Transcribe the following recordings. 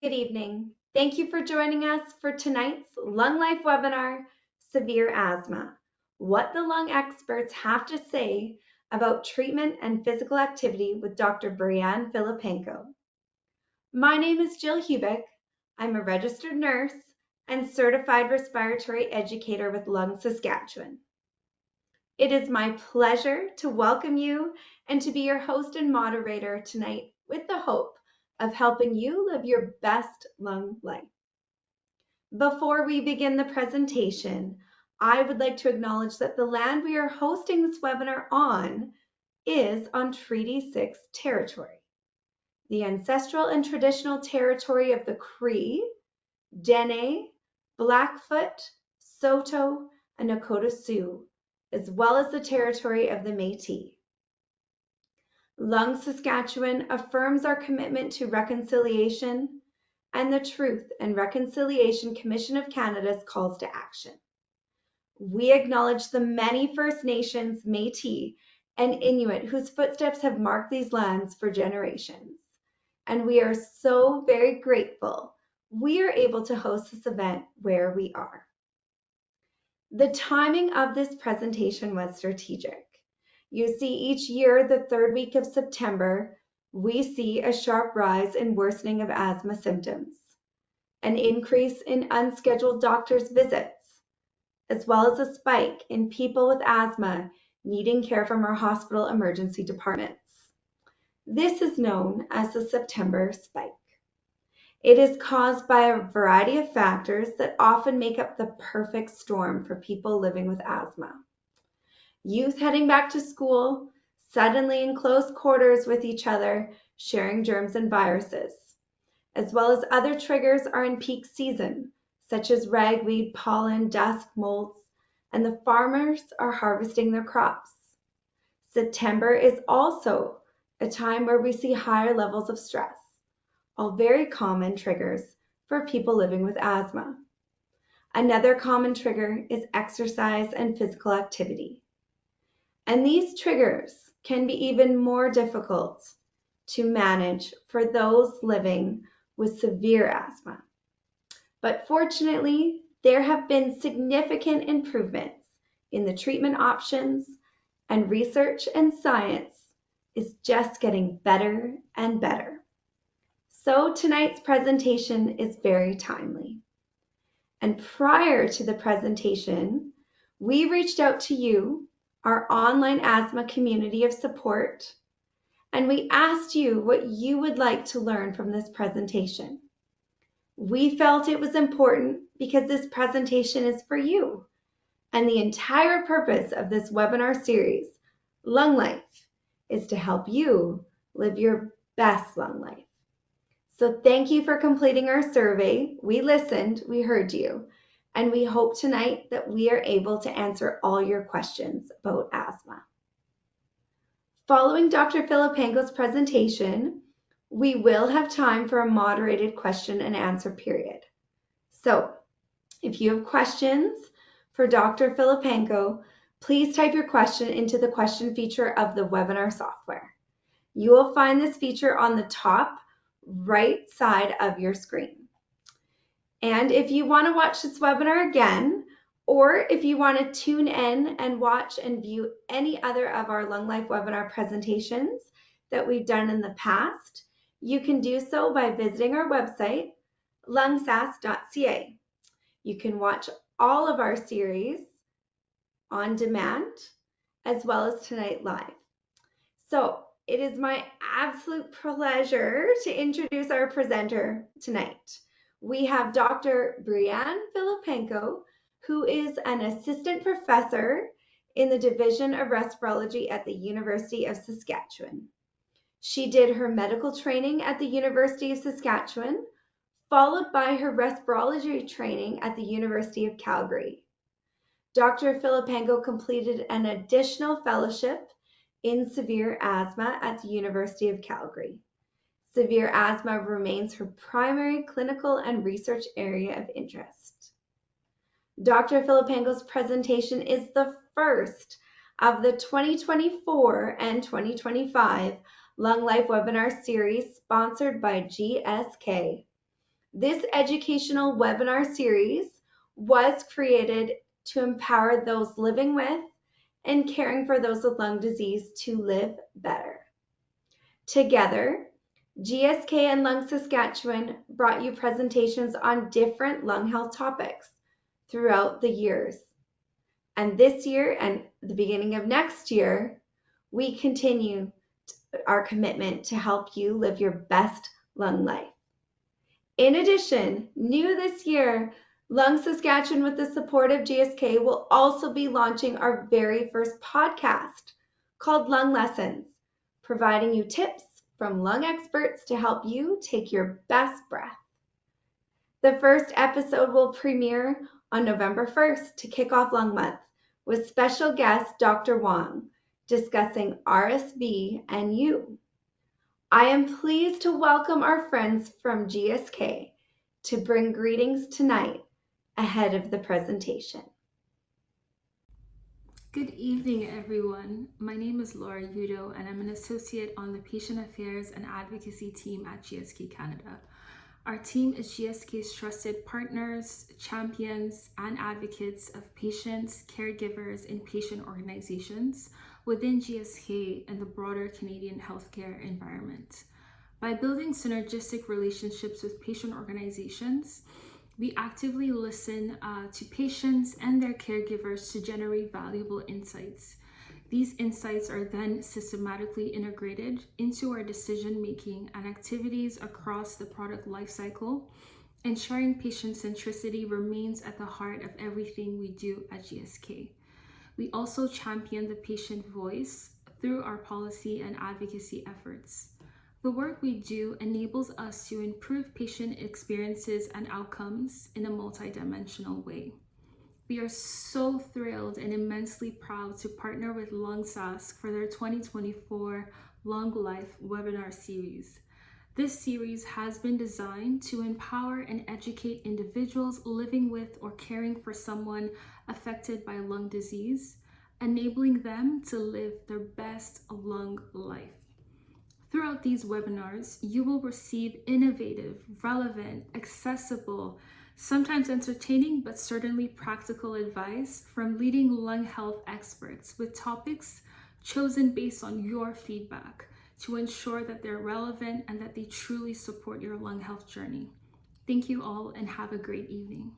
Good evening. Thank you for joining us for tonight's Lung Life webinar, Severe Asthma, What the Lung Experts Have to Say About Treatment and Physical Activity with Dr. Brianne Philipenko. My name is Jill Hubick. I'm a registered nurse and certified respiratory educator with Lung Saskatchewan. It is my pleasure to welcome you and to be your host and moderator tonight with the hope of helping you live your best lung life. Before we begin the presentation, I would like to acknowledge that the land we are hosting this webinar on is on Treaty 6 territory, the ancestral and traditional territory of the Cree, Dene, Blackfoot, Saulteaux, and Nakota Sioux, as well as the territory of the Métis. Lung Saskatchewan affirms our commitment to reconciliation and the Truth and Reconciliation Commission of Canada's calls to action. We acknowledge the many First Nations, Métis, and Inuit whose footsteps have marked these lands for generations, and we are so very grateful we are able to host this event where we are. The timing of this presentation was strategic. You see, each year, the third week of September, we see a sharp rise in worsening of asthma symptoms, an increase in unscheduled doctor's visits, as well as a spike in people with asthma needing care from our hospital emergency departments. This is known as the September spike. It is caused by a variety of factors that often make up the perfect storm for people living with asthma. Youth heading back to school, suddenly in close quarters with each other, sharing germs and viruses, as well as other triggers are in peak season, such as ragweed, pollen, dust, molds, and the farmers are harvesting their crops. September is also a time where we see higher levels of stress, all very common triggers for people living with asthma. Another common trigger is exercise and physical activity. And these triggers can be even more difficult to manage for those living with severe asthma. But fortunately, there have been significant improvements in the treatment options, and research and science is just getting better and better. So tonight's presentation is very timely. And prior to the presentation, we reached out to you, our online asthma community of support, and we asked you what you would like to learn from this presentation. We felt it was important because this presentation is for you, and the entire purpose of this webinar series, Lung Life, is to help you live your best lung life. So thank you for completing our survey. We listened, we heard you, and we hope tonight that we are able to answer all your questions about asthma. Following Dr. Philipenko's presentation, we will have time for a moderated question and answer period. So if you have questions for Dr. Philipenko, please type your question into the question feature of the webinar software. You will find this feature on the top right side of your screen. And if you want to watch this webinar again, or if you want to tune in and watch and view any other of our Lung Life webinar presentations that we've done in the past, you can do so by visiting our website, lungsas.ca. You can watch all of our series on demand, as well as tonight live. So it is my absolute pleasure to introduce our presenter tonight. We have Dr. Brianne Philipenko, who is an assistant professor in the Division of Respirology at the University of Saskatchewan. She did her medical training at the University of Saskatchewan, followed by her respirology training at the University of Calgary. Dr. Philipenko completed an additional fellowship in severe asthma at the University of Calgary. Severe asthma remains her primary clinical and research area of interest. Dr. Philipenko's presentation is the first of the 2024 and 2025 Lung Life webinar series sponsored by GSK. This educational webinar series was created to empower those living with and caring for those with lung disease to live better. Together, GSK and Lung Saskatchewan brought you presentations on different lung health topics throughout the years. And this year and the beginning of next year, we continue our commitment to help you live your best lung life. In addition, new this year, Lung Saskatchewan, with the support of GSK, will also be launching our very first podcast called Lung Lessons, providing you tips from lung experts to help you take your best breath. The first episode will premiere on November 1st to kick off Lung Month with special guest Dr. Wong discussing RSV and you. I am pleased to welcome our friends from GSK to bring greetings tonight ahead of the presentation. Good evening, everyone. My name is Laura Udo, and I'm an associate on the Patient Affairs and Advocacy team at GSK Canada. Our team is GSK's trusted partners, champions, and advocates of patients, caregivers, and patient organizations within GSK and the broader Canadian healthcare environment. By building synergistic relationships with patient organizations, we actively listen to patients and their caregivers to generate valuable insights. These insights are then systematically integrated into our decision-making and activities across the product lifecycle, ensuring patient centricity remains at the heart of everything we do at GSK. We also champion the patient voice through our policy and advocacy efforts. The work we do enables us to improve patient experiences and outcomes in a multidimensional way. We are so thrilled and immensely proud to partner with LungSask for their 2024 Lung Life webinar series. This series has been designed to empower and educate individuals living with or caring for someone affected by lung disease, enabling them to live their best lung life. Throughout these webinars, you will receive innovative, relevant, accessible, sometimes entertaining, but certainly practical advice from leading lung health experts with topics chosen based on your feedback to ensure that they're relevant and that they truly support your lung health journey. Thank you all and have a great evening.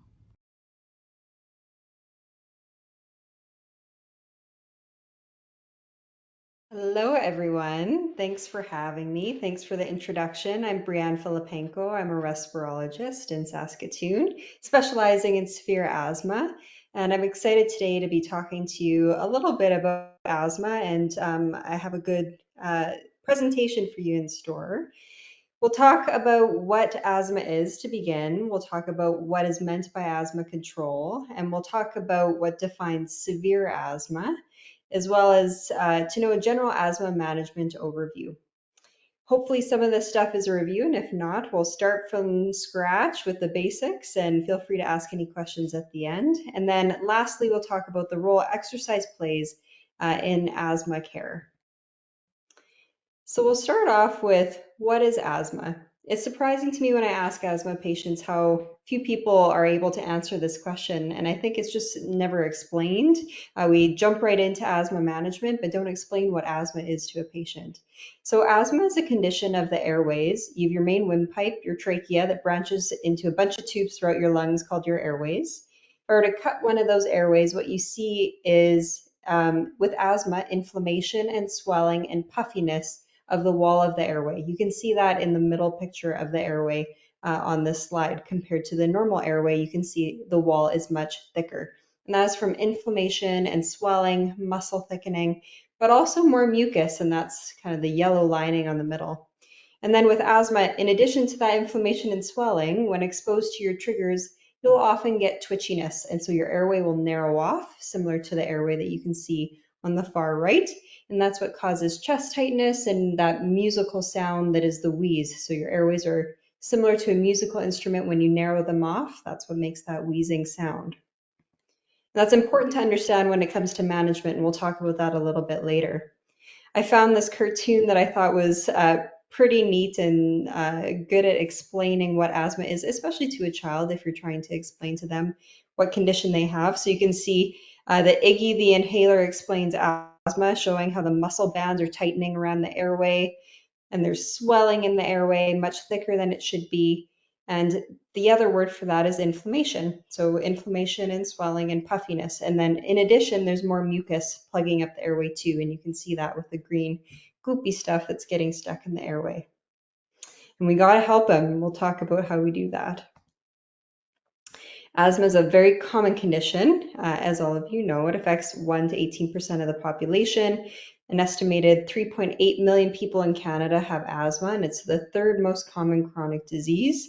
Hello, everyone. Thanks for having me. Thanks for the introduction. I'm Philipenko. I'm a respirologist in Saskatoon, specializing in severe asthma. And I'm excited today to be talking to you a little bit about asthma. And I have a good presentation for you in store. We'll talk about what asthma is to begin. We'll talk about what is meant by asthma control. And we'll talk about what defines severe asthma, as well as to know a general asthma management overview. Hopefully some of this stuff is a review, and if not, we'll start from scratch with the basics, and feel free to ask any questions at the end. And then lastly, we'll talk about the role exercise plays in asthma care. So we'll start off with, what is asthma? It's surprising to me when I ask asthma patients how few people are able to answer this question, and I think it's just never explained. We jump right into asthma management, but don't explain what asthma is to a patient. So asthma is a condition of the airways. You have your main windpipe, your trachea, that branches into a bunch of tubes throughout your lungs called your airways. If I were to cut one of those airways, what you see is, with asthma, inflammation and swelling and puffiness of the wall of the airway. You can see that in the middle picture of the airway on this slide. Compared to the normal airway, you can see the wall is much thicker. And that's from inflammation and swelling, muscle thickening, but also more mucus, and that's kind of the yellow lining on the middle. And then with asthma, in addition to that inflammation and swelling, when exposed to your triggers, you'll often get twitchiness, and so your airway will narrow off, similar to the airway that you can see on the far right. And that's what causes chest tightness and that musical sound that is the wheeze. So your airways are similar to a musical instrument. When you narrow them off, that's what makes that wheezing sound. That's important to understand when it comes to management, and we'll talk about that a little bit later. I found this cartoon that I thought was pretty neat and good at explaining what asthma is, especially to a child if you're trying to explain to them what condition they have. So you can see the Iggy, the inhaler, explains asthma, showing how the muscle bands are tightening around the airway and there's swelling in the airway, much thicker than it should be. And the other word for that is inflammation. So inflammation and swelling and puffiness. And then in addition, there's more mucus plugging up the airway too. And you can see that with the green goopy stuff that's getting stuck in the airway. And we got to help them. We'll talk about how we do that. Asthma is a very common condition. As all of you know, it affects 1 to 18% of the population. An estimated 3.8 million people in Canada have asthma, and it's the third most common chronic disease.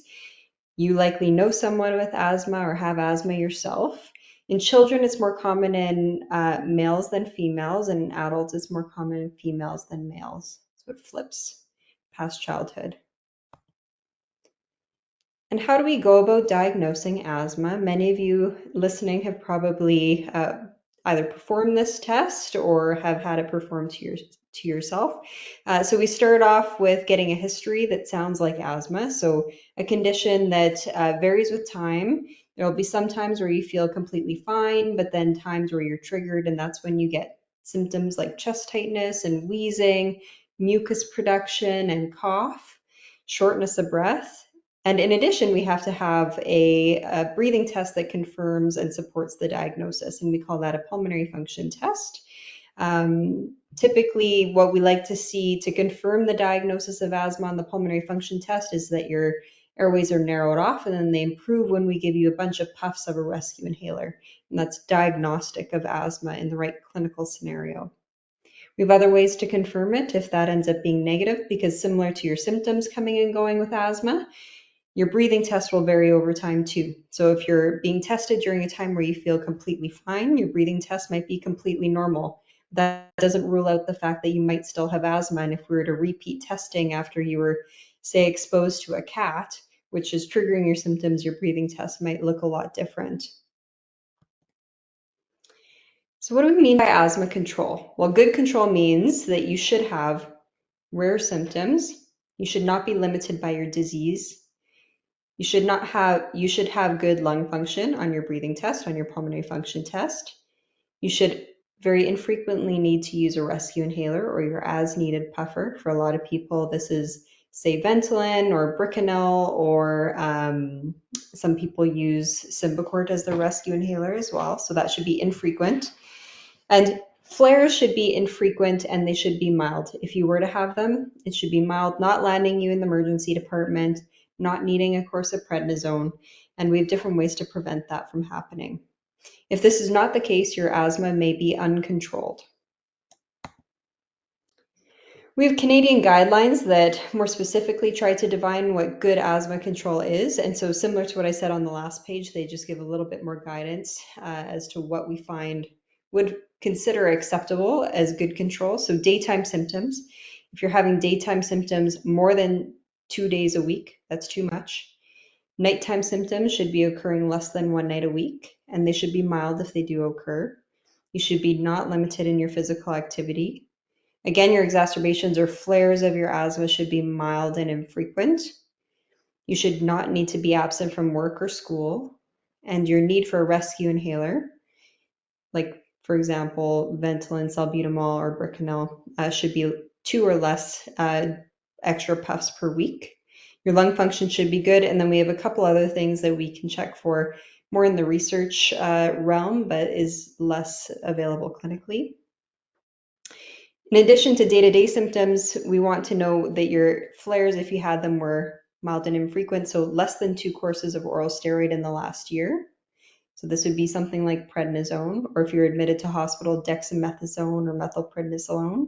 You likely know someone with asthma or have asthma yourself. In children, it's more common in males than females, and in adults, it's more common in females than males. So it flips past childhood. And how do we go about diagnosing asthma? Many of you listening have probably either performed this test or have had it performed to yourself. So we start off with getting a history that sounds like asthma. So a condition that varies with time. There will be some times where you feel completely fine, but then times where you're triggered, and that's when you get symptoms like chest tightness and wheezing, mucus production and cough, shortness of breath. And in addition, we have to have a breathing test that confirms and supports the diagnosis, and we call that a pulmonary function test. Typically, what we like to see to confirm the diagnosis of asthma on the pulmonary function test is that your airways are narrowed off, and then they improve when we give you a bunch of puffs of a rescue inhaler. And that's diagnostic of asthma in the right clinical scenario. We have other ways to confirm it if that ends up being negative, because similar to your symptoms coming and going with asthma, your breathing test will vary over time too. So if you're being tested during a time where you feel completely fine, your breathing test might be completely normal. That doesn't rule out the fact that you might still have asthma. And if we were to repeat testing after you were, say, exposed to a cat, which is triggering your symptoms, your breathing test might look a lot different. So what do we mean by asthma control? Well, good control means that you should have rare symptoms. You should not be limited by your disease. You should have good lung function on your breathing test, on your pulmonary function test. You should very infrequently need to use a rescue inhaler or your as needed puffer. For a lot of people, this is, say, Ventolin or Bricanyl, or some people use Symbicort as their rescue inhaler as well. So that should be infrequent. And flares should be infrequent and they should be mild. If you were to have them, it should be mild, not landing you in the emergency department, not needing a course of prednisone, and we have different ways to prevent that from happening. If this is not the case, your asthma may be uncontrolled. We have Canadian guidelines that more specifically try to define what good asthma control is. And so similar to what I said on the last page, they just give a little bit more guidance as to what we find would consider acceptable as good control. So daytime symptoms, if you're having daytime symptoms more than 2 days a week, that's too much. Nighttime symptoms should be occurring less than 1 night a week, and they should be mild if they do occur. You should be not limited in your physical activity. Again, your exacerbations or flares of your asthma should be mild and infrequent. You should not need to be absent from work or school, and your need for a rescue inhaler, like for example, Ventolin, salbutamol, or Bricanyl, should be 2 or less extra puffs per week. Your lung function should be good, and then we have a couple other things that we can check for more in the research realm, but is less available clinically. In addition to day-to-day symptoms, we want to know that your flares, if you had them, were mild and infrequent, so less than 2 courses of oral steroid in the last year. So this would be something like prednisone, or if you're admitted to hospital, dexamethasone or methylprednisolone.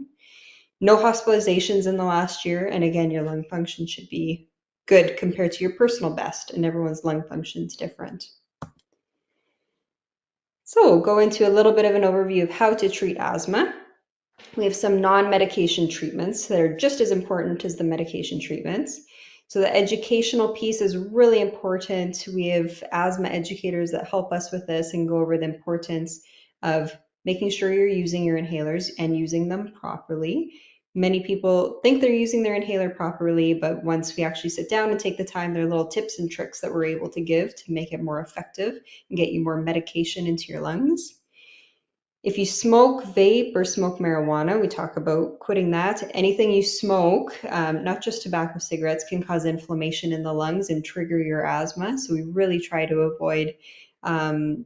No hospitalizations in the last year, and again, your lung function should be good compared to your personal best, and everyone's lung function is different. So we'll go into a little bit of an overview of how to treat asthma. We have some non-medication treatments that are just as important as the medication treatments. So the educational piece is really important. We have asthma educators that help us with this and go over the importance of making sure you're using your inhalers and using them properly. Many people think they're using their inhaler properly, but once we actually sit down and take the time, there are little tips and tricks that we're able to give to make it more effective and get you more medication into your lungs. If you smoke, vape, or smoke marijuana, we talk about quitting that. Anything you smoke, not just tobacco, cigarettes, can cause inflammation in the lungs and trigger your asthma. So we really try to avoid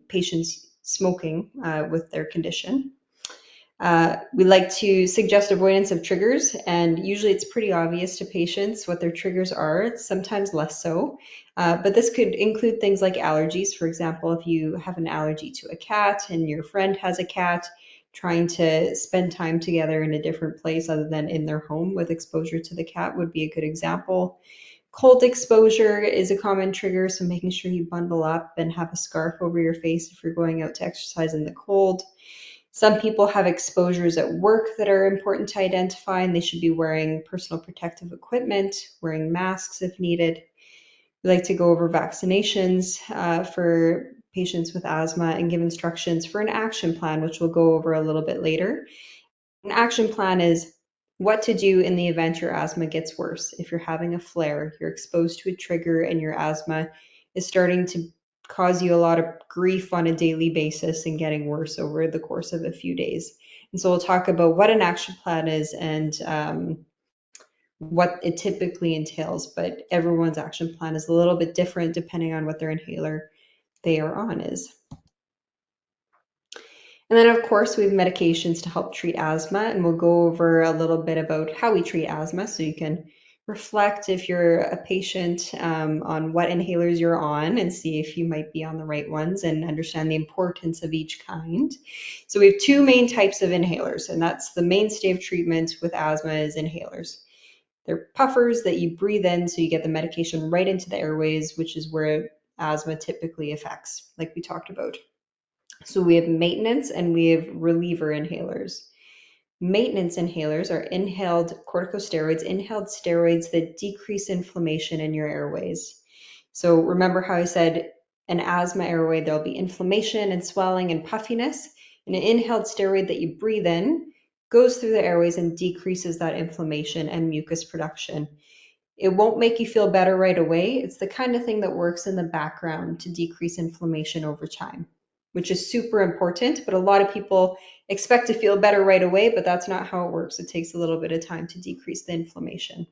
patients smoking with their condition. We like to suggest avoidance of triggers, and usually it's pretty obvious to patients what their triggers are, sometimes less so. But this could include things like allergies. For example, if you have an allergy to a cat and your friend has a cat, trying to spend time together in a different place other than in their home with exposure to the cat would be a good example. Cold exposure is a common trigger, so making sure you bundle up and have a scarf over your face if you're going out to exercise in the cold. Some people have exposures at work that are important to identify, and they should be wearing personal protective equipment, wearing masks if needed. We like to go over vaccinations for patients with asthma and give instructions for an action plan, which we'll go over a little bit later. An action plan is what to do in the event your asthma gets worse. If you're having a flare, you're exposed to a trigger, and your asthma is starting to cause you a lot of grief on a daily basis and getting worse over the course of a few days. And so we'll talk about what an action plan is and what it typically entails, but everyone's action plan is a little bit different depending on what their inhaler they are on is. And then, of course, we have medications to help treat asthma, and we'll go over a little bit about how we treat asthma so you can reflect if you're a patient on what inhalers you're on and see if you might be on the right ones and understand the importance of each kind. So we have two main types of inhalers, and that's the mainstay of treatment with asthma is inhalers. They're puffers that you breathe in so you get the medication right into the airways, which is where asthma typically affects, like we talked about. So we have maintenance and we have reliever inhalers. Maintenance inhalers are inhaled corticosteroids, inhaled steroids that decrease inflammation in your airways. So remember how I said an asthma airway, there'll be inflammation and swelling and puffiness. And an inhaled steroid that you breathe in goes through the airways and decreases that inflammation and mucus production. It won't make you feel better right away. It's the kind of thing that works in the background to decrease inflammation over time, which is super important. But a lot of people expect to feel better right away, but that's not how it works. It takes a little bit of time to decrease the inflammation.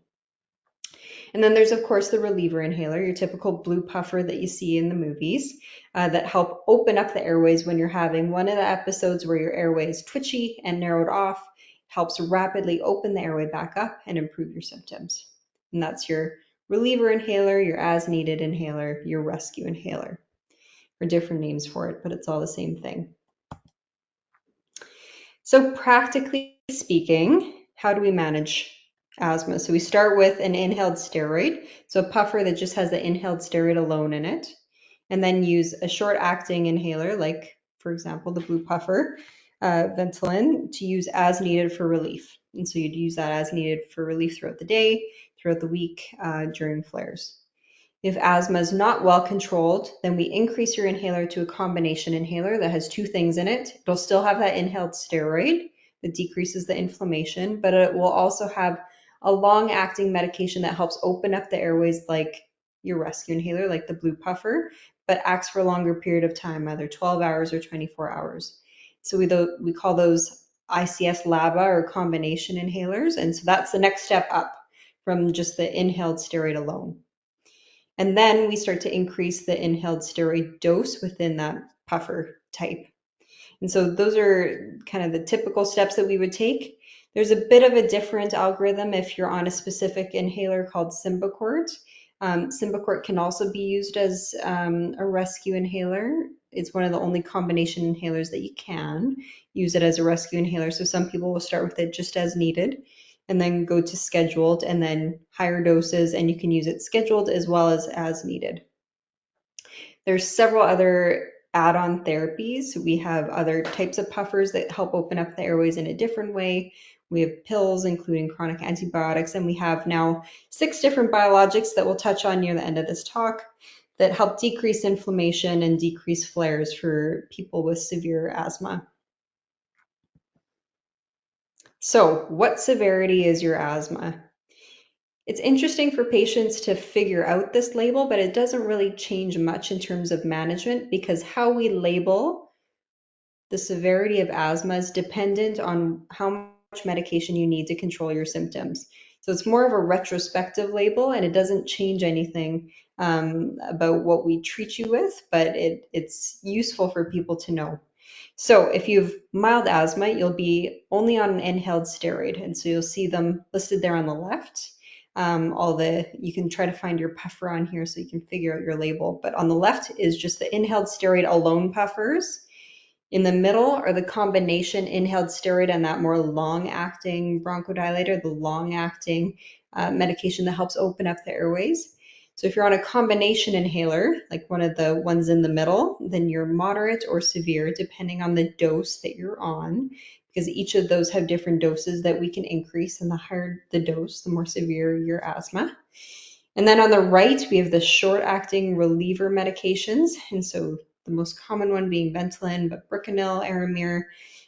And then there's, of course, the reliever inhaler, your typical blue puffer that you see in the movies that help open up the airways when you're having one of the episodes where your airway is twitchy and narrowed off. It helps rapidly open the airway back up and improve your symptoms. And that's your reliever inhaler, your as needed inhaler, your rescue inhaler. Or different names for it, but it's all the same thing. So practically speaking, how do we manage asthma? So we start with an inhaled steroid, so a puffer that just has the inhaled steroid alone in it, and then use a short-acting inhaler, like, for example, the blue puffer, Ventolin, to use as needed for relief. And so you'd use that as needed for relief throughout the day, throughout the week, during flares. If asthma is not well controlled, then we increase your inhaler to a combination inhaler that has two things in it. It'll still have that inhaled steroid that decreases the inflammation, but it will also have a long-acting medication that helps open up the airways like your rescue inhaler, like the blue puffer, but acts for a longer period of time, either 12 hours or 24 hours. So we call those ICS-LABA or combination inhalers, and so that's the next step up from just the inhaled steroid alone. And then we start to increase the inhaled steroid dose within that puffer type. And so those are kind of the typical steps that we would take. There's a bit of a different algorithm if you're on a specific inhaler called Symbicort. Symbicort can also be used as a rescue inhaler. It's one of the only combination inhalers that you can use it as a rescue inhaler. So some people will start with it just as needed and then go to scheduled and then higher doses, and you can use it scheduled as well as needed. There's several other add-on therapies. We have other types of puffers that help open up the airways in a different way. We have pills, including chronic antibiotics, and we have now 6 different biologics that we'll touch on near the end of this talk that help decrease inflammation and decrease flares for people with severe asthma. So, what severity is your asthma? It's interesting for patients to figure out this label, but it doesn't really change much in terms of management because how we label the severity of asthma is dependent on how much medication you need to control your symptoms. So it's more of a retrospective label and it doesn't change anything about what we treat you with, but it's useful for people to know. So if you have mild asthma, you'll be only on an inhaled steroid. And so you'll see them listed there on the left. You can try to find your puffer on here so you can figure out your label. But on the left is just the inhaled steroid alone puffers. In the middle are the combination inhaled steroid and that more long-acting bronchodilator, the long-acting medication that helps open up the airways. So if you're on a combination inhaler, like one of the ones in the middle, then you're moderate or severe depending on the dose that you're on, because each of those have different doses that we can increase, and the higher the dose, the more severe your asthma. And then on the right, we have the short-acting reliever medications. And so the most common one being Ventolin, but Bricanyl, Aramir,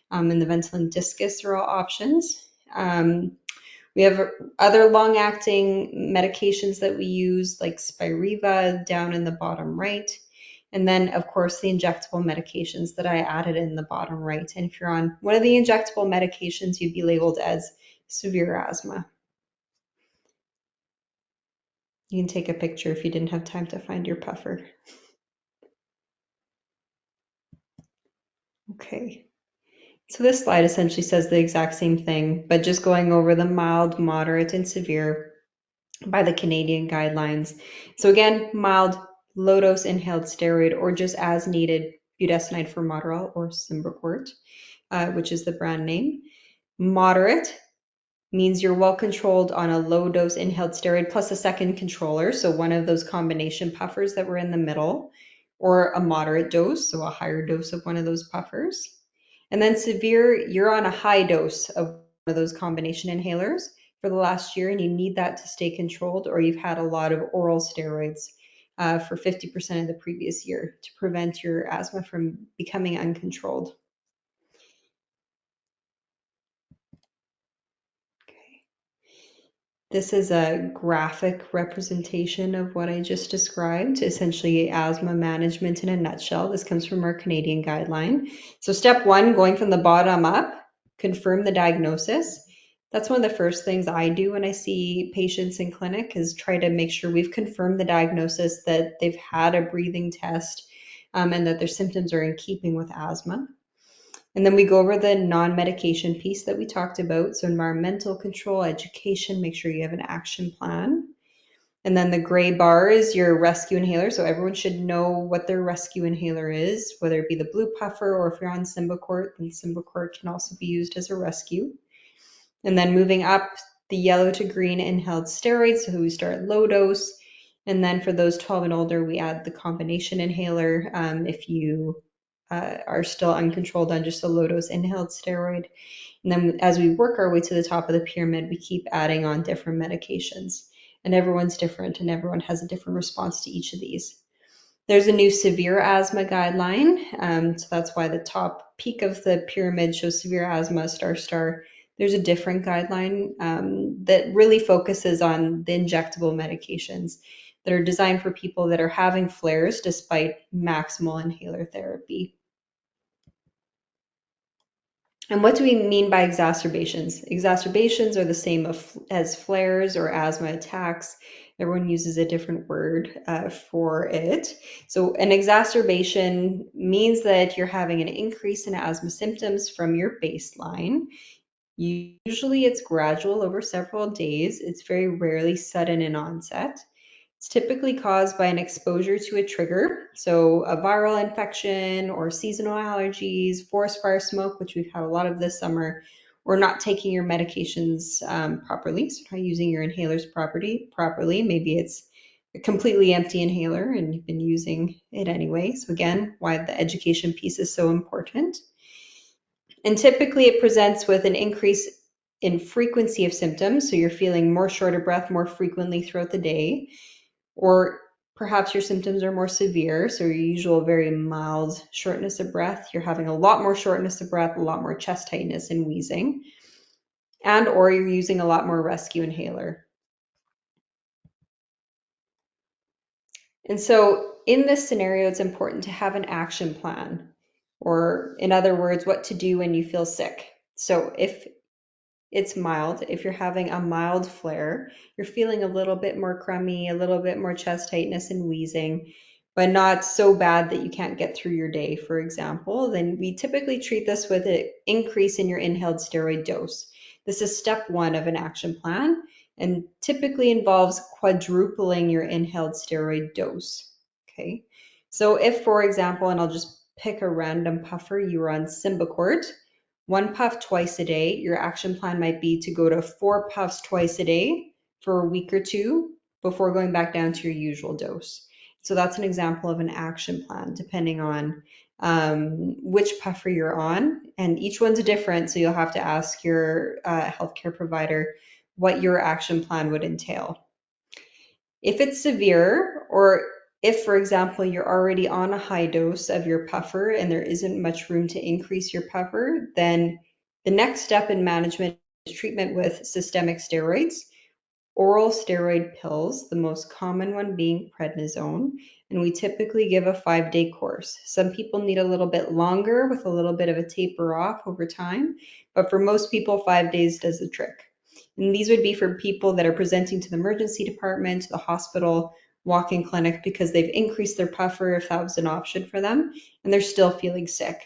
and the Ventolin Discus are all options. We have other long-acting medications that we use, like Spiriva down in the bottom right. And then, of course, the injectable medications that I added in the bottom right. And if you're on one of the injectable medications, you'd be labeled as severe asthma. You can take a picture if you didn't have time to find your puffer. Okay, so this slide essentially says the exact same thing, but just going over the mild, moderate, and severe by the Canadian guidelines. So again, mild, low-dose inhaled steroid, or just as needed budesonide formoterol or Symbicort, which is the brand name. Moderate means you're well controlled on a low-dose inhaled steroid plus a second controller, so one of those combination puffers that were in the middle, or a moderate dose, so a higher dose of one of those puffers. And then severe, you're on a high dose of one of those combination inhalers for the last year, and you need that to stay controlled, or you've had a lot of oral steroids for 50% of the previous year to prevent your asthma from becoming uncontrolled. This is a graphic representation of what I just described, essentially asthma management in a nutshell. This comes from our Canadian guideline. So step one, going from the bottom up, confirm the diagnosis. That's one of the first things I do when I see patients in clinic is try to make sure we've confirmed the diagnosis, that they've had a breathing test, and that their symptoms are in keeping with asthma. And then we go over the non-medication piece that we talked about. So environmental control, education, make sure you have an action plan. And then the gray bar is your rescue inhaler. So everyone should know what their rescue inhaler is, whether it be the blue puffer or if you're on Symbicort, then Symbicort can also be used as a rescue. And then moving up, the yellow to green inhaled steroids. So we start low dose. And then for those 12 and older, we add the combination inhaler if you are still uncontrolled on just a low dose inhaled steroid. And then as we work our way to the top of the pyramid, we keep adding on different medications. And everyone's different and everyone has a different response to each of these. There's a new severe asthma guideline. So that's why the top peak of the pyramid shows severe asthma, star, star. There's a different guideline that really focuses on the injectable medications that are designed for people that are having flares despite maximal inhaler therapy. And what do we mean by exacerbations? Exacerbations are the same as flares or asthma attacks. Everyone uses a different word for it. So an exacerbation means that you're having an increase in asthma symptoms from your baseline. Usually it's gradual over several days. It's very rarely sudden in onset. It's typically caused by an exposure to a trigger, so a viral infection or seasonal allergies, forest fire smoke, which we've had a lot of this summer, or not taking your medications properly, so not using your inhalers properly. Maybe it's a completely empty inhaler and you've been using it anyway. So again, why the education piece is so important. And typically it presents with an increase in frequency of symptoms, so you're feeling more short of breath more frequently throughout the day. Or perhaps your symptoms are more severe, so your usual very mild shortness of breath, you're having a lot more shortness of breath, a lot more chest tightness and wheezing. and or you're using a lot more rescue inhaler. And so in this scenario, it's important to have an action plan, or in other words, what to do when you feel sick. So if it's mild, if you're having a mild flare, you're feeling a little bit more crummy, a little bit more chest tightness and wheezing, but not so bad that you can't get through your day, for example, then we typically treat this with an increase in your inhaled steroid dose. This is step one of an action plan and typically involves quadrupling your inhaled steroid dose. Okay, so if, for example, and I'll just pick a random puffer, you were on Symbicort, one puff twice a day, your action plan might be to go to 4 puffs twice a day for a week or two before going back down to your usual dose. So that's an example of an action plan, depending on which puffer you're on. And each one's different, so you'll have to ask your healthcare provider what your action plan would entail. If it's severe, or if, for example, you're already on a high dose of your puffer and there isn't much room to increase your puffer, then the next step in management is treatment with systemic steroids, oral steroid pills, the most common one being prednisone, and we typically give a 5-day course. Some people need a little bit longer with a little bit of a taper off over time, but for most people, 5 days does the trick. And these would be for people that are presenting to the emergency department, the hospital, walk-in clinic, because they've increased their puffer if that was an option for them, and they're still feeling sick.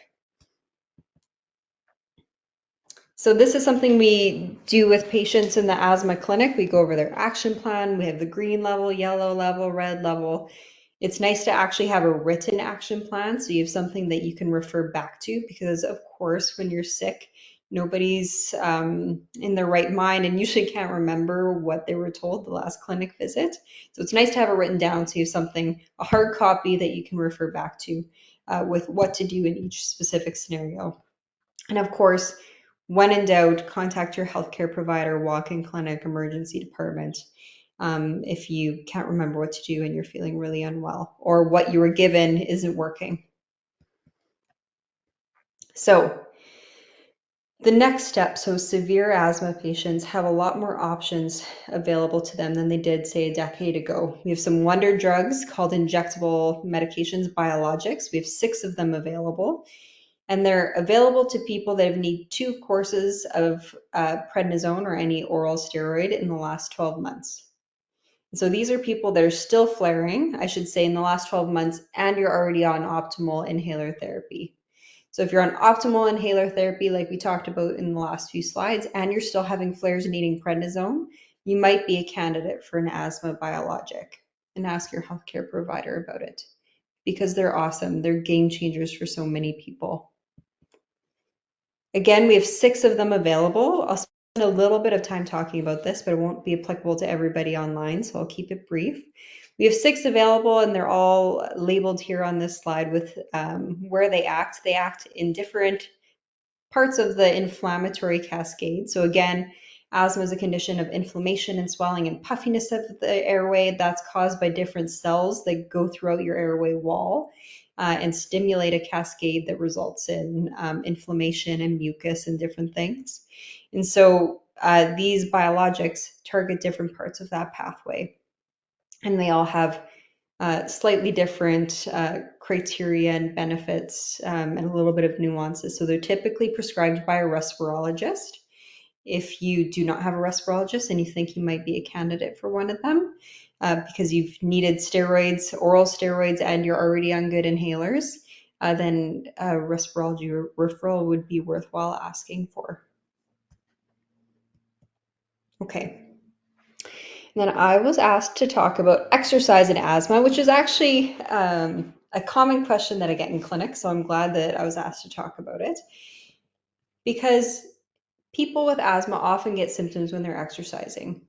So this is something we do with patients in the asthma clinic. We go over their action plan. We have the green level, yellow level, red level. It's nice to actually have a written action plan so you have something that you can refer back to, because of course when you're sick, nobody's in their right mind and usually can't remember what they were told the last clinic visit. So it's nice to have it written down so you have something, a hard copy that you can refer back to with what to do in each specific scenario. And of course, when in doubt, contact your healthcare provider, walk-in clinic, emergency department, if you can't remember what to do and you're feeling really unwell, or what you were given isn't working. So the next step, so severe asthma patients have a lot more options available to them than they did, say, a decade ago. We have some wonder drugs called injectable medications, biologics. We have 6 of them available. And they're available to people that have needed 2 courses of prednisone or any oral steroid in the last 12 months. So these are people that are still flaring, I should say, in the last 12 months, and you're already on optimal inhaler therapy. So if you're on optimal inhaler therapy, like we talked about in the last few slides, and you're still having flares needing prednisone, you might be a candidate for an asthma biologic, and ask your healthcare provider about it, because they're awesome. They're game changers for so many people. Again, we have 6 of them available. I'll spend a little bit of time talking about this, but it won't be applicable to everybody online, so I'll keep it brief. We have 6 available, and they're all labeled here on this slide with where they act. They act in different parts of the inflammatory cascade. So again, asthma is a condition of inflammation and swelling and puffiness of the airway that's caused by different cells that go throughout your airway wall and stimulate a cascade that results in inflammation and mucus and different things. And so these biologics target different parts of that pathway, and they all have slightly different criteria and benefits and a little bit of nuances. So they're typically prescribed by a respirologist. If you do not have a respirologist and you think you might be a candidate for one of them because you've needed steroids, oral steroids, and you're already on good inhalers, then a respirology referral would be worthwhile asking for. Okay. Then I was asked to talk about exercise and asthma, which is actually a common question that I get in clinic. So I'm glad that I was asked to talk about it, because people with asthma often get symptoms when they're exercising.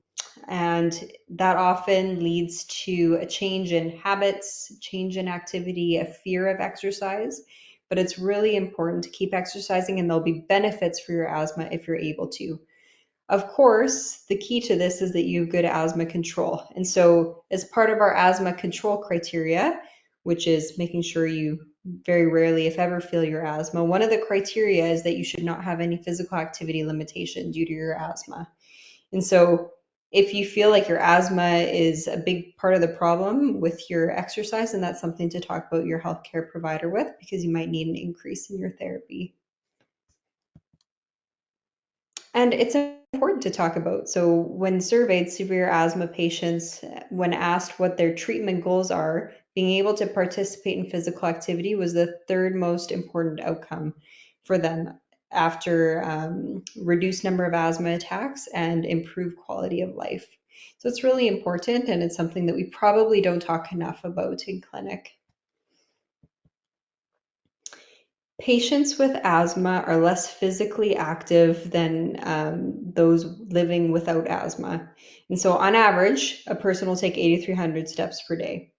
And that often leads to a change in habits, change in activity, a fear of exercise. But it's really important to keep exercising, and there'll be benefits for your asthma if you're able to. Of course, the key to this is that you have good asthma control. And so as part of our asthma control criteria, which is making sure you very rarely, if ever, feel your asthma. One of the criteria is that you should not have any physical activity limitation due to your asthma. And so if you feel like your asthma is a big part of the problem with your exercise, then that's something to talk about your healthcare provider with, because you might need an increase in your therapy. And it's important to talk about. So when surveyed, severe asthma patients, when asked what their treatment goals are, being able to participate in physical activity was the third most important outcome for them, after reduced number of asthma attacks and improved quality of life. So it's really important, and it's something that we probably don't talk enough about in clinic. Patients with asthma are less physically active than those living without asthma. And so on average, a person will take 8,300 steps per day.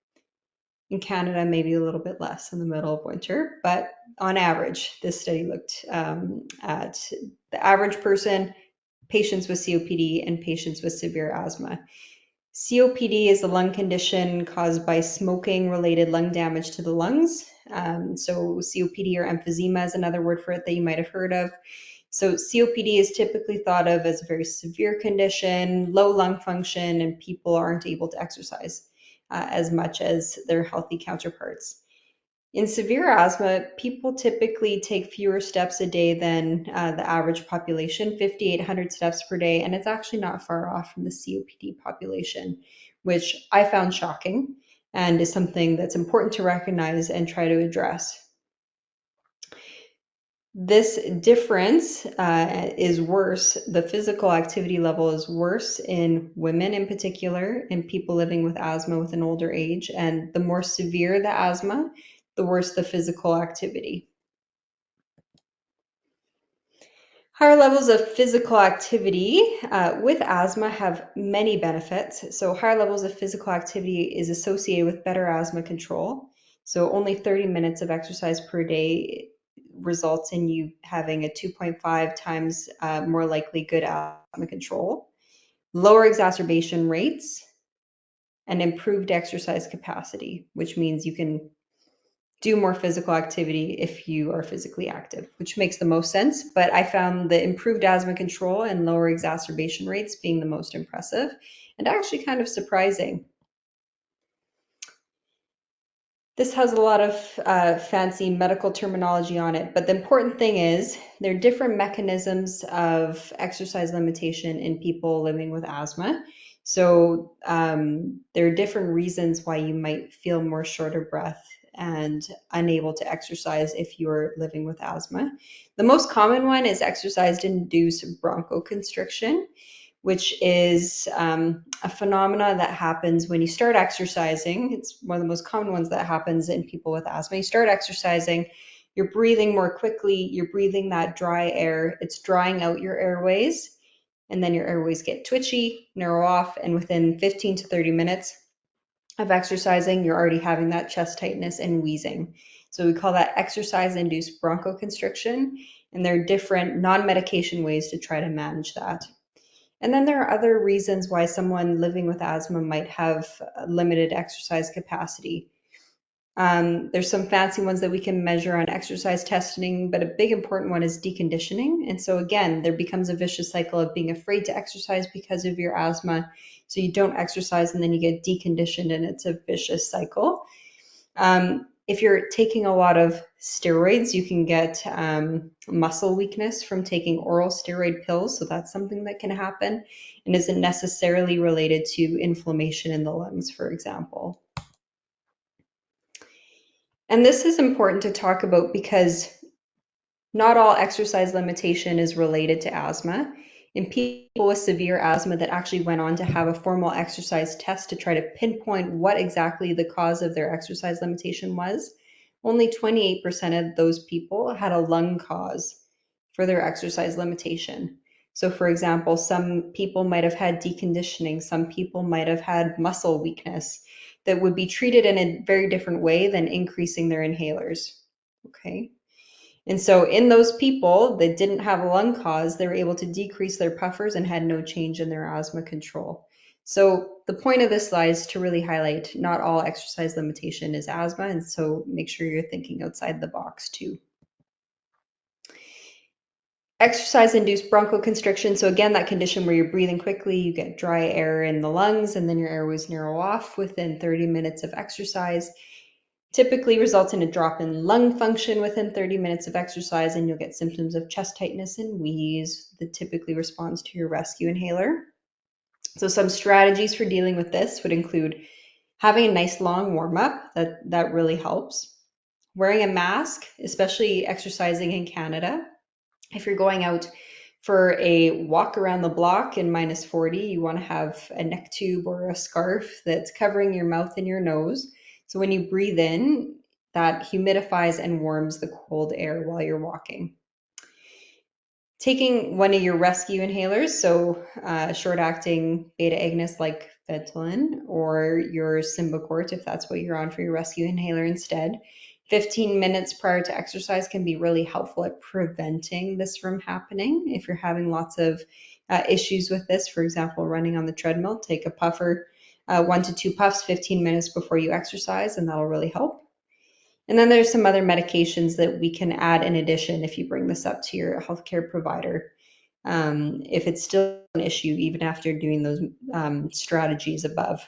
In Canada, maybe a little bit less in the middle of winter, but on average, this study looked at the average person, patients with COPD, and patients with severe asthma. COPD is a lung condition caused by smoking-related lung damage to the lungs. So COPD, or emphysema, is another word for it that you might have heard of. So COPD is typically thought of as a very severe condition, low lung function, and people aren't able to exercise as much as their healthy counterparts. In severe asthma, people typically take fewer steps a day than the average population, 5,800 steps per day, and it's actually not far off from the COPD population, which I found shocking and is something that's important to recognize and try to address. This difference is worse. The physical activity level is worse in women in particular, in people living with asthma with an older age. And the more severe the asthma, the worse the physical activity. Higher levels of physical activity with asthma have many benefits. So higher levels of physical activity is associated with better asthma control. So only 30 minutes of exercise per day results in you having a 2.5 times more likely good asthma control, lower exacerbation rates, and improved exercise capacity, which means you can do more physical activity if you are physically active, which makes the most sense. But I found the improved asthma control and lower exacerbation rates being the most impressive and actually kind of surprising. This has a lot of fancy medical terminology on it, but the important thing is there are different mechanisms of exercise limitation in people living with asthma. So there are different reasons why you might feel more short of breath and unable to exercise if you're living with asthma. The most common one is exercise-induced bronchoconstriction, which is a phenomena that happens when you start exercising. It's one of the most common ones that happens in people with asthma. You start exercising, you're breathing more quickly, you're breathing that dry air, it's drying out your airways, and then your airways get twitchy, narrow off, and within 15 to 30 minutes of exercising, you're already having that chest tightness and wheezing. So we call that exercise-induced bronchoconstriction, and there are different non-medication ways to try to manage that. And then there are other reasons why someone living with asthma might have limited exercise capacity. There's some fancy ones that we can measure on exercise testing, but a big important one is deconditioning. And so again, there becomes a vicious cycle of being afraid to exercise because of your asthma. So you don't exercise and then you get deconditioned, and it's a vicious cycle. If you're taking a lot of steroids, you can get muscle weakness from taking oral steroid pills. So that's something that can happen and isn't necessarily related to inflammation in the lungs, for example. And this is important to talk about because not all exercise limitation is related to asthma. In people with severe asthma that actually went on to have a formal exercise test to try to pinpoint what exactly the cause of their exercise limitation was, only 28% of those people had a lung cause for their exercise limitation. So for example, some people might have had deconditioning, some people might have had muscle weakness that would be treated in a very different way than increasing their inhalers, okay? And so in those people that didn't have a lung cause, they were able to decrease their puffers and had no change in their asthma control. So the point of this slide is to really highlight not all exercise limitation is asthma, and so make sure you're thinking outside the box too. Exercise-induced bronchoconstriction. So again, that condition where you're breathing quickly, you get dry air in the lungs, and then your airways narrow off within 30 minutes of exercise. Typically results in a drop in lung function within 30 minutes of exercise, and you'll get symptoms of chest tightness and wheeze that typically responds to your rescue inhaler. So some strategies for dealing with this would include having a nice long warm-up, that really helps. Wearing a mask, especially exercising in Canada. If you're going out for a walk around the block in -40, you want to have a neck tube or a scarf that's covering your mouth and your nose. So when you breathe in, that humidifies and warms the cold air while you're walking. Taking one of your rescue inhalers, so short-acting beta-agonist like Ventolin, or your Symbicort if that's what you're on for your rescue inhaler instead. 15 minutes prior to exercise can be really helpful at preventing this from happening. If you're having lots of issues with this, for example, running on the treadmill, take a puffer, 1 to 2 puffs 15 minutes before you exercise, and that'll really help. And then there's some other medications that we can add in addition if you bring this up to your healthcare provider. If it's still an issue, even after doing those strategies above.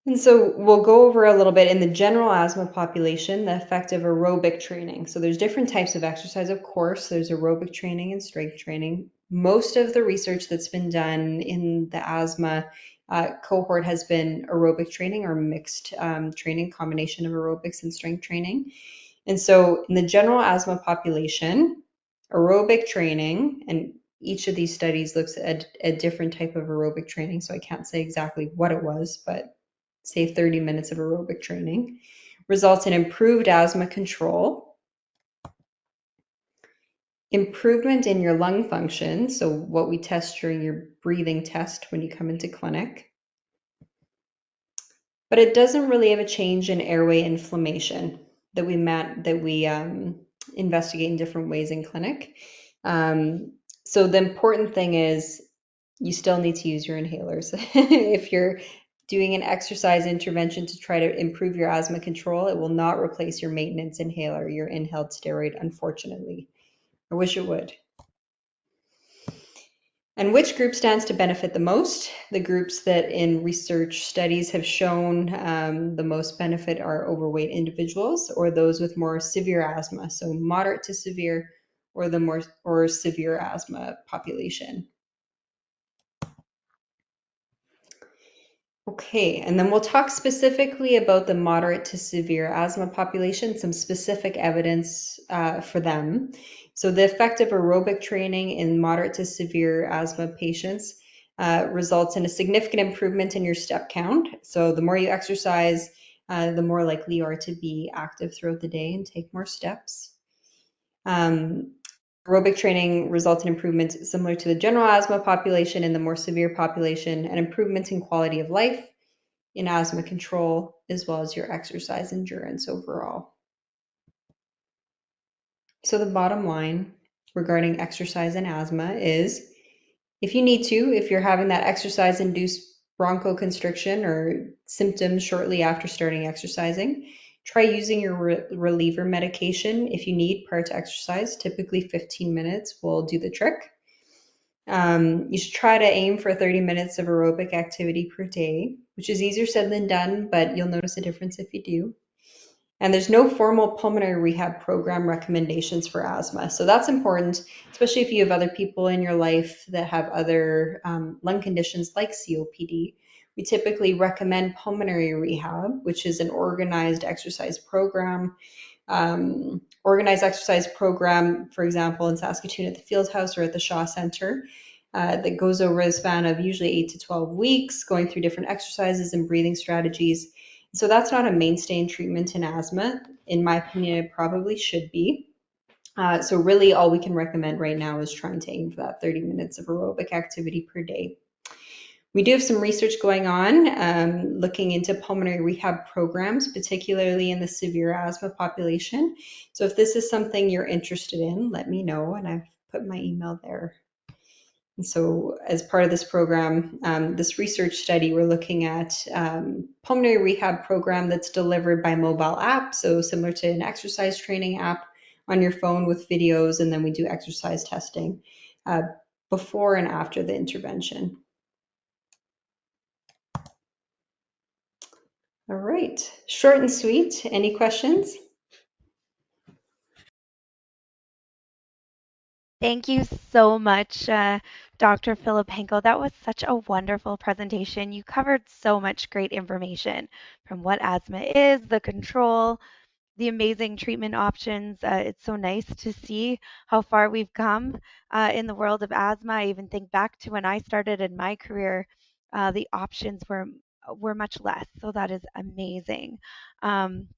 And so we'll go over a little bit in the general asthma population, the effect of aerobic training. So there's different types of exercise, of course. There's aerobic training and strength training. Most of the research that's been done in the asthma cohort has been aerobic training or mixed training, combination of aerobics and strength training. And so in the general asthma population, aerobic training, and each of these studies looks at a different type of aerobic training, so I can't say exactly what it was, but say 30 minutes of aerobic training, results in improved asthma control, improvement in your lung function, so what we test during your breathing test when you come into clinic, but it doesn't really have a change in airway inflammation that we investigate in different ways in clinic. So the important thing is you still need to use your inhalers. If you're doing an exercise intervention to try to improve your asthma control, it will not replace your maintenance inhaler, your inhaled steroid, unfortunately. I wish it would. And which group stands to benefit the most? The groups that in research studies have shown the most benefit are overweight individuals or those with more severe asthma, so moderate to severe or severe asthma population. Okay, and then we'll talk specifically about the moderate to severe asthma population, some specific evidence for them. So the effect of aerobic training in moderate to severe asthma patients results in a significant improvement in your step count. So the more you exercise, the more likely you are to be active throughout the day and take more steps. Aerobic training results in improvements similar to the general asthma population in the more severe population, and improvements in quality of life, in asthma control, as well as your exercise endurance overall. So the bottom line regarding exercise and asthma is if you need to, if you're having that exercise-induced bronchoconstriction or symptoms shortly after starting exercising, try using your reliever medication if you need prior to exercise. Typically 15 minutes will do the trick. You should try to aim for 30 minutes of aerobic activity per day, which is easier said than done, but you'll notice a difference if you do. And there's no formal pulmonary rehab program recommendations for asthma. So that's important, especially if you have other people in your life that have other lung conditions like COPD. We typically recommend pulmonary rehab, which is an organized exercise program. Organized exercise program, for example, in Saskatoon at the Field House or at the Shaw Center, that goes over a span of usually 8 to 12 weeks, going through different exercises and breathing strategies. So that's not a mainstay in treatment in asthma. In my opinion, it probably should be. So really all we can recommend right now is trying to aim for that 30 minutes of aerobic activity per day. We do have some research going on looking into pulmonary rehab programs, particularly in the severe asthma population. So if this is something you're interested in, let me know, and I've put my email there. And so, as part of this program, this research study, we're looking at pulmonary rehab program that's delivered by mobile app, so similar to an exercise training app on your phone with videos, and then we do exercise testing before and after the intervention. All right, short and sweet. Any questions? Thank you so much, Dr. Philipenko. That was such a wonderful presentation. You covered so much great information from what asthma is, the control, the amazing treatment options. It's so nice to see how far we've come in the world of asthma. I even think back to when I started in my career, the options were much less. So that is amazing. Um,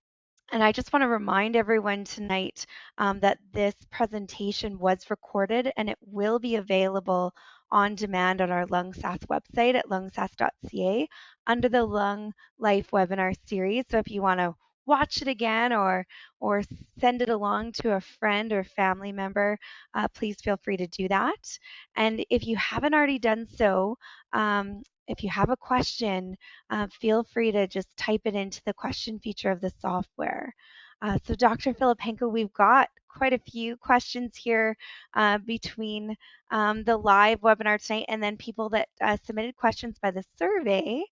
and I just want to remind everyone tonight that this presentation was recorded and it will be available on demand on our LungSAS website at lungsas.ca under the Lung Life webinar series. So if you want to watch it again or send it along to a friend or family member, please feel free to do that. And if you haven't already done so, if you have a question, feel free to just type it into the question feature of the software. So Dr. Philipenko, we've got quite a few questions here between the live webinar tonight and then people that submitted questions by the survey.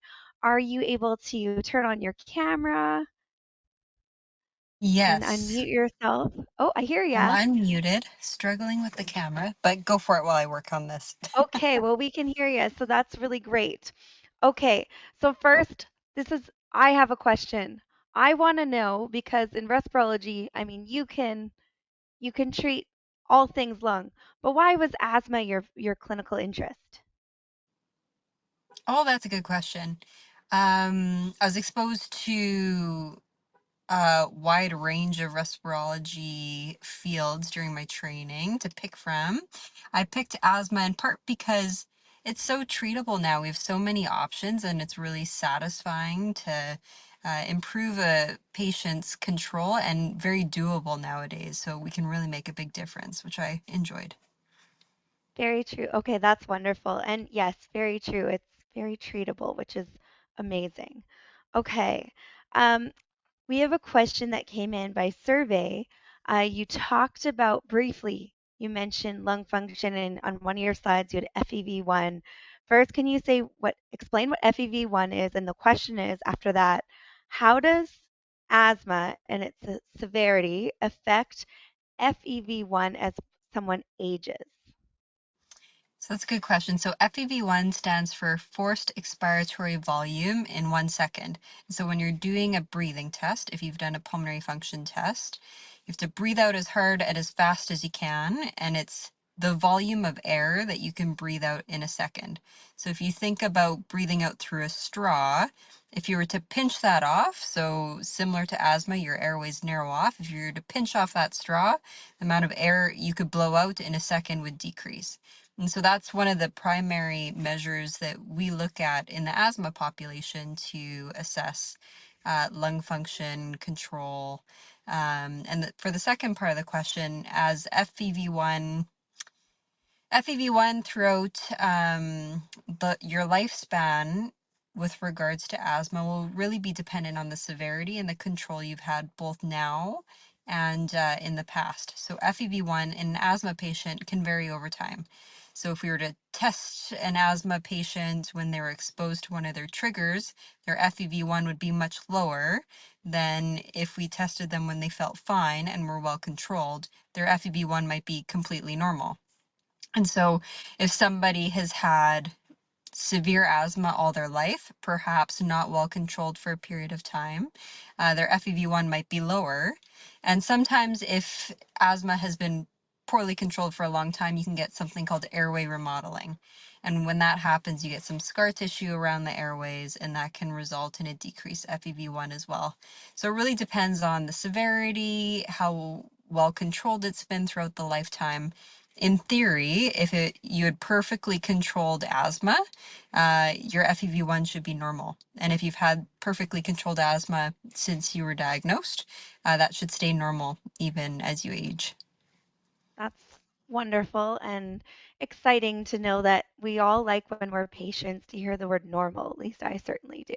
Are you able to turn on your camera and Yes, unmute yourself? Oh, I hear I'm ya. unmuted, struggling with the camera, but go for it while I work on this. Okay, well, we can hear you, so that's really great. Okay, so first, I have a question. I want to know because in respirology, I mean, you can treat all things lung, but why was asthma your clinical interest? Oh, that's a good question. I was exposed to a wide range of respirology fields during my training to pick from. I picked asthma in part because it's so treatable now. We have so many options, and it's really satisfying to improve a patient's control and very doable nowadays. So we can really make a big difference, which I enjoyed. Very true. Okay, that's wonderful. And yes, very true. It's very treatable, which is amazing. Okay. Um, We have a question that came in by survey. You talked about briefly, you mentioned lung function, and on one of your slides, you had FEV1. First, can you explain what FEV1 is? And the question is, after that, how does asthma and its severity affect FEV1 as someone ages? So that's a good question. So FEV1 stands for forced expiratory volume in 1 second. So when you're doing a breathing test, if you've done a pulmonary function test, you have to breathe out as hard and as fast as you can, and it's the volume of air that you can breathe out in a second. So if you think about breathing out through a straw, if you were to pinch that off, so similar to asthma, your airways narrow off. If you were to pinch off that straw, the amount of air you could blow out in a second would decrease. And so that's one of the primary measures that we look at in the asthma population to assess lung function control. And for the second part of the question, as FEV1 throughout your lifespan with regards to asthma will really be dependent on the severity and the control you've had both now and in the past. So FEV1 in an asthma patient can vary over time. So if we were to test an asthma patient when they were exposed to one of their triggers, their FEV1 would be much lower than if we tested them when they felt fine and were well controlled. Their FEV1 might be completely normal. And so if somebody has had severe asthma all their life, perhaps not well controlled for a period of time, their FEV1 might be lower. And sometimes if asthma has been poorly controlled for a long time, you can get something called airway remodeling. And when that happens, you get some scar tissue around the airways, and that can result in a decreased FEV1 as well. So it really depends on the severity, how well controlled it's been throughout the lifetime. In theory, if you had perfectly controlled asthma, your FEV1 should be normal. And if you've had perfectly controlled asthma since you were diagnosed, that should stay normal even as you age. That's wonderful. And exciting to know that we all like when we're patients to hear the word normal. At least I certainly do.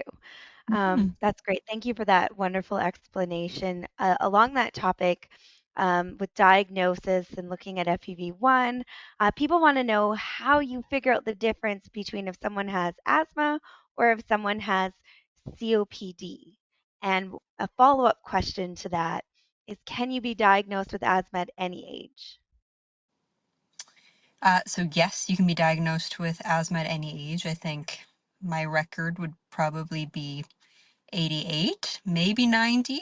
Mhm. That's great. Thank you for that wonderful explanation. Along that topic, with diagnosis and looking at FEV1, people want to know how you figure out the difference between if someone has asthma or if someone has COPD. And a follow-up question to that is, can you be diagnosed with asthma at any age? So yes, you can be diagnosed with asthma at any age. I think my record would probably be 88, maybe 90,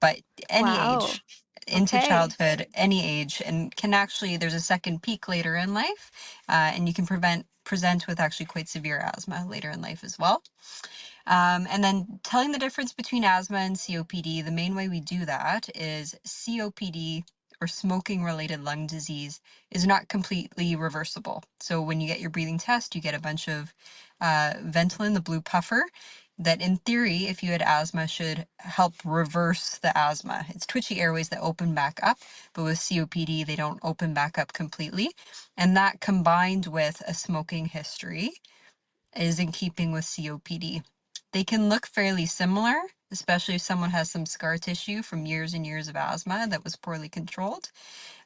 but any Wow. age into Okay. childhood, any age, and can actually, there's a second peak later in life, and you can present with actually quite severe asthma later in life as well. And then telling the difference between asthma and COPD, the main way we do that is COPD, or smoking related lung disease, is not completely reversible. So when you get your breathing test, you get a bunch of Ventolin, the blue puffer, that in theory, if you had asthma, should help reverse the asthma. It's twitchy airways that open back up, but with COPD, they don't open back up completely. And that combined with a smoking history is in keeping with COPD. They can look fairly similar, especially if someone has some scar tissue from years and years of asthma that was poorly controlled.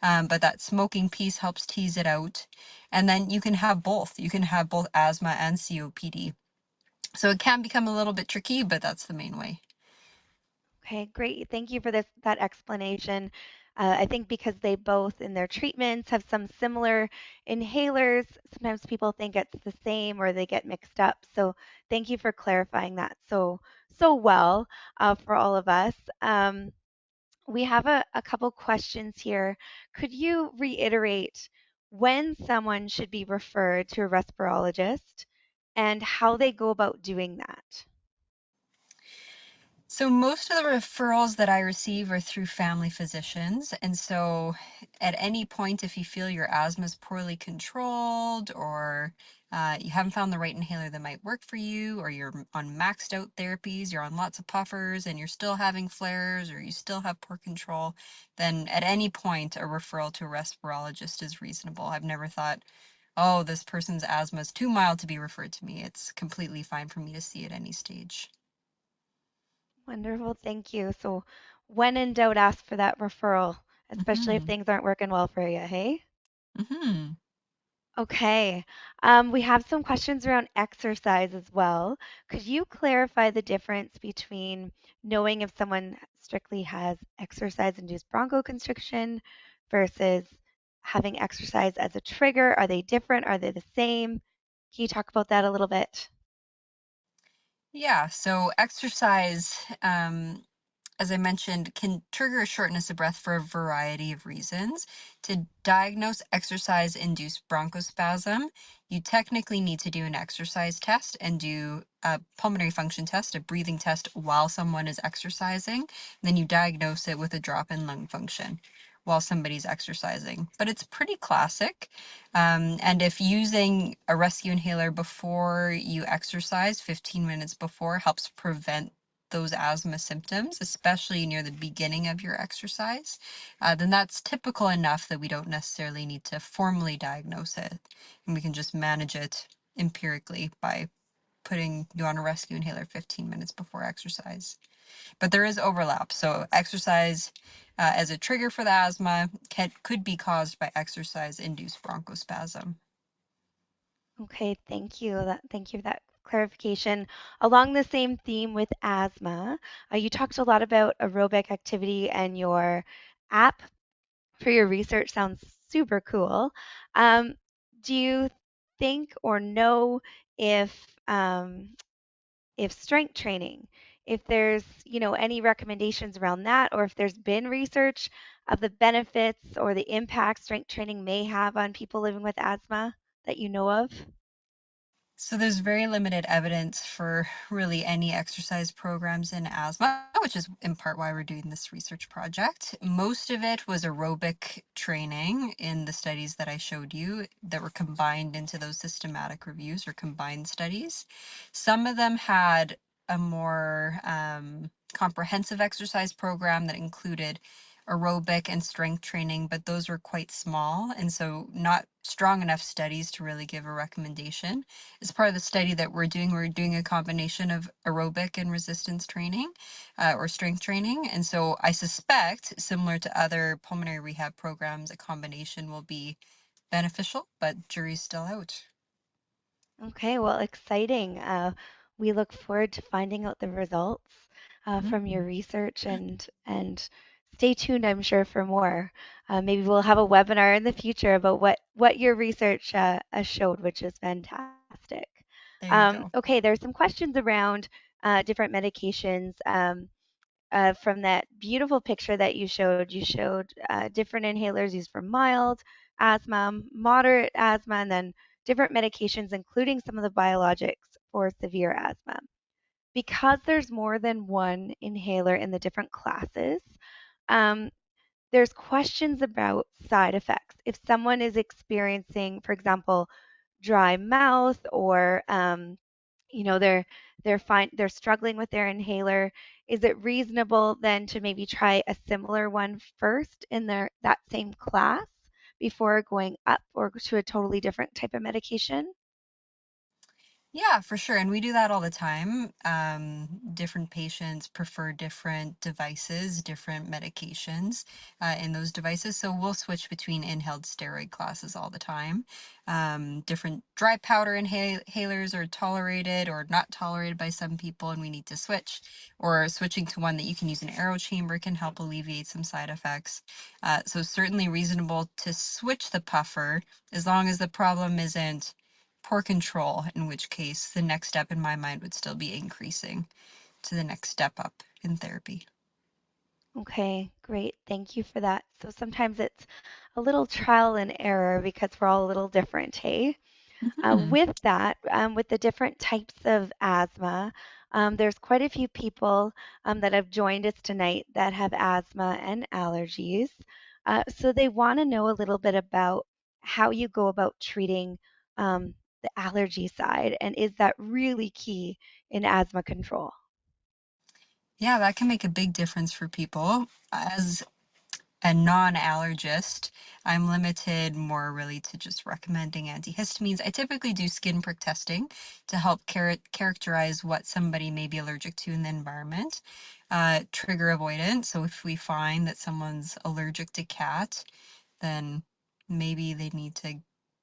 But that smoking piece helps tease it out. And then you can have both. You can have both asthma and COPD. So it can become a little bit tricky, but that's the main way. Okay, great. Thank you for that explanation. I think because they both in their treatments have some similar inhalers, sometimes people think it's the same or they get mixed up. So thank you for clarifying that so well for all of us. We have a couple questions here. Could you reiterate when someone should be referred to a respirologist and how they go about doing that? So most of the referrals that I receive are through family physicians. And so at any point, if you feel your asthma is poorly controlled, or you haven't found the right inhaler that might work for you, or you're on maxed out therapies, you're on lots of puffers and you're still having flares, or you still have poor control, then at any point a referral to a respirologist is reasonable. I've never thought, oh, this person's asthma is too mild to be referred to me. It's completely fine for me to see at any stage. Wonderful, thank you. So, when in doubt, ask for that referral, especially if Hmm. things aren't working well for you, hey? Hmm. Okay, we have some questions around exercise as well. Could you clarify the difference between knowing if someone strictly has exercise-induced bronchoconstriction versus having exercise as a trigger? Are they different? Are they the same? Can you talk about that a little bit? Yeah, so exercise, as I mentioned, can trigger a shortness of breath for a variety of reasons. To diagnose exercise-induced bronchospasm, you technically need to do an exercise test and do a pulmonary function test, a breathing test while someone is exercising. Then you diagnose it with a drop in lung function while somebody's exercising. But it's pretty classic. And if using a rescue inhaler before you exercise, 15 minutes before, helps prevent those asthma symptoms, especially near the beginning of your exercise, then that's typical enough that we don't necessarily need to formally diagnose it. And we can just manage it empirically by putting you on a rescue inhaler 15 minutes before exercise. But there is overlap. So exercise as a trigger for the asthma could be caused by exercise-induced bronchospasm. Okay, thank you for that clarification. Along the same theme with asthma, you talked a lot about aerobic activity and your app for your research sounds super cool. Um, do you think or know if if strength training, if there's, any recommendations around that, or if there's been research of the benefits or the impact strength training may have on people living with asthma that you know of? So there's very limited evidence for really any exercise programs in asthma, which is in part why we're doing this research project. Most of it was aerobic training in the studies that I showed you that were combined into those systematic reviews or combined studies. Some of them had a more comprehensive exercise program that included aerobic and strength training, but those were quite small, and so not strong enough studies to really give a recommendation. As part of the study that we're doing a combination of aerobic and resistance training or strength training. And so I suspect, similar to other pulmonary rehab programs, a combination will be beneficial, but jury's still out. Okay, well, exciting. We look forward to finding out the results from your Mhm. research and stay tuned, I'm sure, for more. Maybe we'll have a webinar in the future about what your research showed, which is fantastic. There you go. Okay, there's some questions around different medications. From that beautiful picture that you showed different inhalers used for mild asthma, moderate asthma, and then different medications, including some of the biologics for severe asthma. Because there's more than one inhaler in the different classes, um, there's questions about side effects. If someone is experiencing, for example, dry mouth or they're struggling with their inhaler, is it reasonable then to maybe try a similar one first in that same class before going up or to a totally different type of medication? Yeah, for sure. And we do that all the time. Different patients prefer different devices, different medications in those devices. So we'll switch between inhaled steroid classes all the time. Different dry powder inhalers are tolerated or not tolerated by some people, and we need to switch. Or switching to one that you can use an aero chamber can help alleviate some side effects. So certainly reasonable to switch the puffer as long as the problem isn't poor control, in which case the next step in my mind would still be increasing to the next step up in therapy. Okay, great. Thank you for that. So sometimes it's a little trial and error because we're all a little different, hey? Hmm. With that, with the different types of asthma, there's quite a few people that have joined us tonight that have asthma and allergies. So they want to know a little bit about how you go about treating the allergy side, and is that really key in asthma control? Yeah, that can make a big difference for people. As a non-allergist, I'm limited more really to just recommending antihistamines. I typically do skin prick testing to help characterize what somebody may be allergic to in the environment. Trigger avoidance. So if we find that someone's allergic to cat, then maybe they need to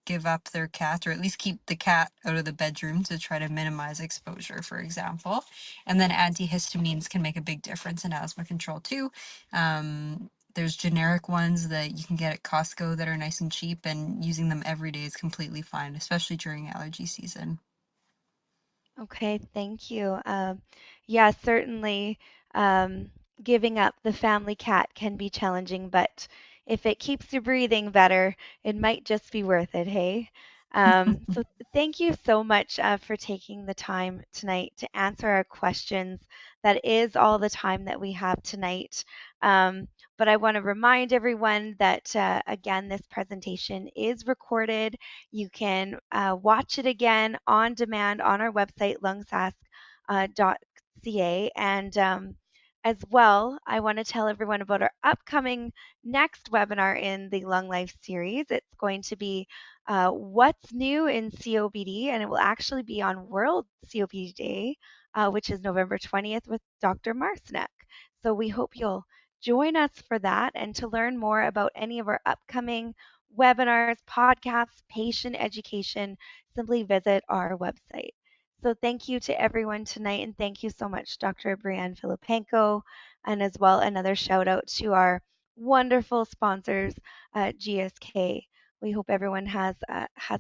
give up their cat or at least keep the cat out of the bedroom to try to minimize exposure, for example. And then antihistamines can make a big difference in asthma control too. There's generic ones that you can get at Costco that are nice and cheap, and using them every day is completely fine, especially during allergy season. Okay, thank you. Yeah, certainly, um, giving up the family cat can be challenging, but if it keeps you breathing better, it might just be worth it, hey? So thank you so much for taking the time tonight to answer our questions. That is all the time that we have tonight. But I want to remind everyone that, again, this presentation is recorded. You can watch it again on demand on our website, lungsask.ca. And as well, I want to tell everyone about our upcoming next webinar in the Lung Life series. It's going to be What's New in COPD, and it will actually be on World COPD Day, which is November 20th with Dr. Marsnick. So we hope you'll join us for that and to learn more about any of our upcoming webinars, podcasts, patient education, simply visit our website. So thank you to everyone tonight, and thank you so much, Dr. Brianne Philipenko, and as well another shout out to our wonderful sponsors at GSK. We hope everyone has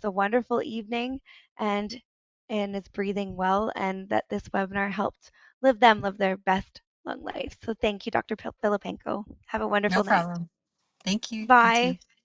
a wonderful evening and is breathing well, and that this webinar helped live their best lung life. So thank you, Dr. Philipenko. Have a No wonderful night. problem. Thank you. You too. Bye.